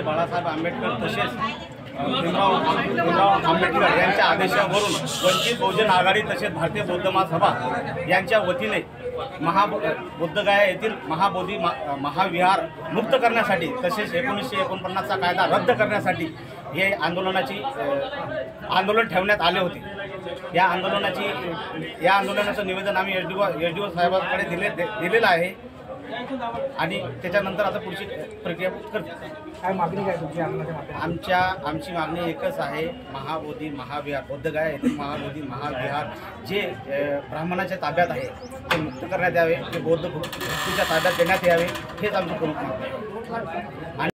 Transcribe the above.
बाळासाहेब आंबेडकर तसेच भीमराव आंबेडकर यांच्या आदेशावरून वंचित बहुजन आघाडी तसेच भारतीय बौद्ध महासभा यांच्या वतीने बुद्धगया येथील महाबोधी महाविहार मुक्त करण्यासाठी तसेच 1949चा कायदा रद्द करण्यासाठी हे आंदोलन ठेवण्यात आले होते। या आंदोलनाचं निवेदन आम्ही एसडीओ साहेबांकडे दिलेलं आहे आणि त्याच्यानंतर आता पुढची प्रक्रिया करतो। काय मागणी काय तुमची आंदोलनाच्या आमची मागणी एकच आहे, महाबोधी महाविहार बुद्धगया येथील महाबोधी महाविहार जे ब्राह्मणाच्या ताब्यात आहे ते मुक्त करण्यात यावे, ते बौद्ध भिक्षूच्या ताब्यात देण्यात यावे, हेच आमची प्रमुख मागणी आहे।